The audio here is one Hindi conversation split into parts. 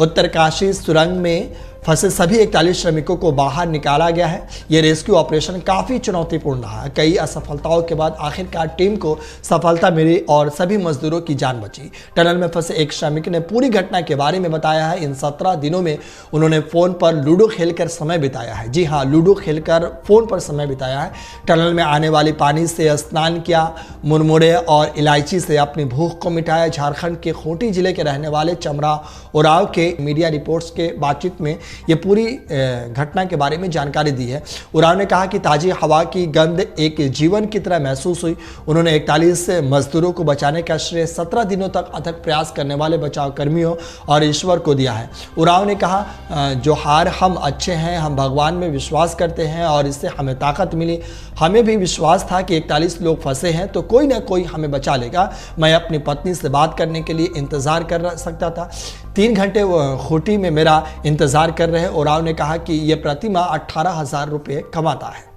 उत्तरकाशी सुरंग में फंसे सभी 41 श्रमिकों को बाहर निकाला गया है। ये रेस्क्यू ऑपरेशन काफ़ी चुनौतीपूर्ण रहा है। कई असफलताओं के बाद आखिरकार टीम को सफलता मिली और सभी मजदूरों की जान बची। टनल में फंसे एक श्रमिक ने पूरी घटना के बारे में बताया है। इन 17 दिनों में उन्होंने फ़ोन पर लूडो खेलकर समय बिताया है। जी हाँ, लूडो खेलकर फ़ोन पर समय बिताया है। टनल में आने वाली पानी से स्नान किया, मुरमुरे और इलायची से अपनी भूख को मिटाया। झारखंड के खूंटी जिले के रहने वाले चमरा उरांव के मीडिया रिपोर्ट्स के बातचीत में ये पूरी घटना के बारे में जानकारी दी है। उरांव ने कहा कि ताज़ी हवा की गंध एक जीवन की तरह महसूस हुई। उन्होंने 41 मजदूरों को बचाने का श्रेय 17 दिनों तक अथक प्रयास करने वाले बचाव कर्मियों और ईश्वर को दिया है। उरांव ने कहा, जो हार हम अच्छे हैं, हम भगवान में विश्वास करते हैं और इससे हमें ताकत मिली। हमें भी विश्वास था कि 41 लोग फंसे हैं तो कोई ना कोई हमें बचा लेगा। मैं अपनी पत्नी से बात करने के लिए इंतज़ार कर सकता था। 3 घंटे खूंटी में मेरा इंतज़ार कर रहे। उरांव ने कहा कि यह प्रतिमाह 18,000 रुपये कमाता है।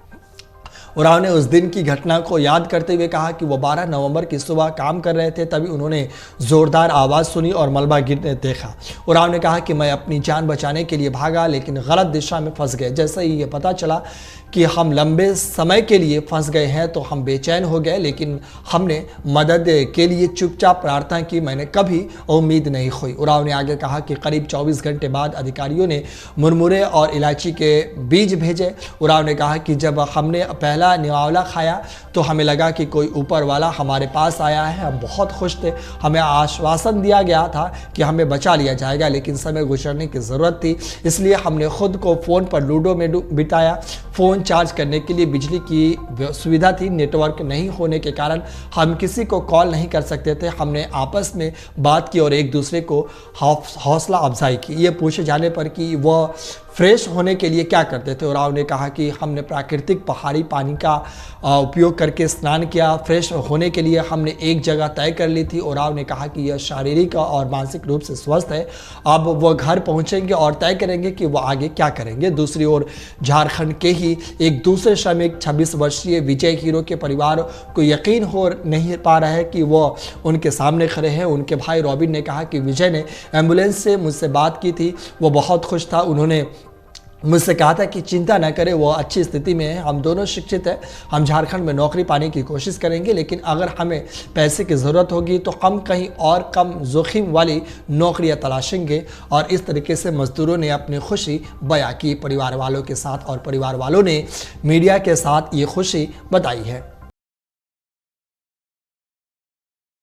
उरांव ने उस दिन की घटना को याद करते हुए कहा कि वो 12 नवंबर की सुबह काम कर रहे थे, तभी उन्होंने ज़ोरदार आवाज़ सुनी और मलबा गिरने देखा। उरांव ने कहा कि मैं अपनी जान बचाने के लिए भागा लेकिन गलत दिशा में फंस गए। जैसे ही ये पता चला कि हम लंबे समय के लिए फंस गए हैं तो हम बेचैन हो गए, लेकिन हमने मदद के लिए चुपचाप प्रार्थना की। मैंने कभी उम्मीद नहीं खोई। उरांव ने आगे कहा कि करीब 24 घंटे बाद अधिकारियों ने मुरमुरे और इलायची के बीज भेजे। उरांव ने कहा कि जब हमने पहला निवाला खाया तो हमें लगा कि कोई ऊपर वाला हमारे पास आया है। हम बहुत खुश थे। हमें आश्वासन दिया गया था कि हमें बचा लिया जाएगा, लेकिन समय गुजरने की ज़रूरत थी, इसलिए हमने खुद को फ़ोन पर लूडो में बिताया। फ़ोन चार्ज करने के लिए बिजली की सुविधा थी, नेटवर्क नहीं होने के कारण हम किसी को कॉल नहीं कर सकते थे। हमने आपस में बात की और एक दूसरे को हौसला अफजाई की। ये पूछे जाने पर कि वह फ्रेश होने के लिए क्या करते थे, उरांव ने कहा कि हमने प्राकृतिक पहाड़ी पानी का उपयोग करके स्नान किया। फ्रेश होने के लिए हमने एक जगह तय कर ली थी। उरांव ने कहा कि यह शारीरिक और मानसिक रूप से स्वस्थ है। अब वह घर पहुंचेंगे और तय करेंगे कि वह आगे क्या करेंगे। दूसरी ओर झारखंड के ही एक दूसरे श्रमिक 26 वर्षीय विजय हीरो के परिवार को यकीन हो नहीं पा रहा है कि वह उनके सामने खड़े हैं। उनके भाई रॉबिन ने कहा कि विजय ने एम्बुलेंस से मुझसे बात की थी, वो बहुत खुश था। उन्होंने मुझसे कहा था कि चिंता न करें, वो अच्छी स्थिति में है। हम दोनों शिक्षित हैं, हम झारखंड में नौकरी पाने की कोशिश करेंगे, लेकिन अगर हमें पैसे की ज़रूरत होगी तो हम कहीं और कम जोखिम वाली नौकरियां तलाशेंगे। और इस तरीके से मजदूरों ने अपनी खुशी बयां की परिवार वालों के साथ, और परिवार वालों ने मीडिया के साथ ये खुशी बताई है।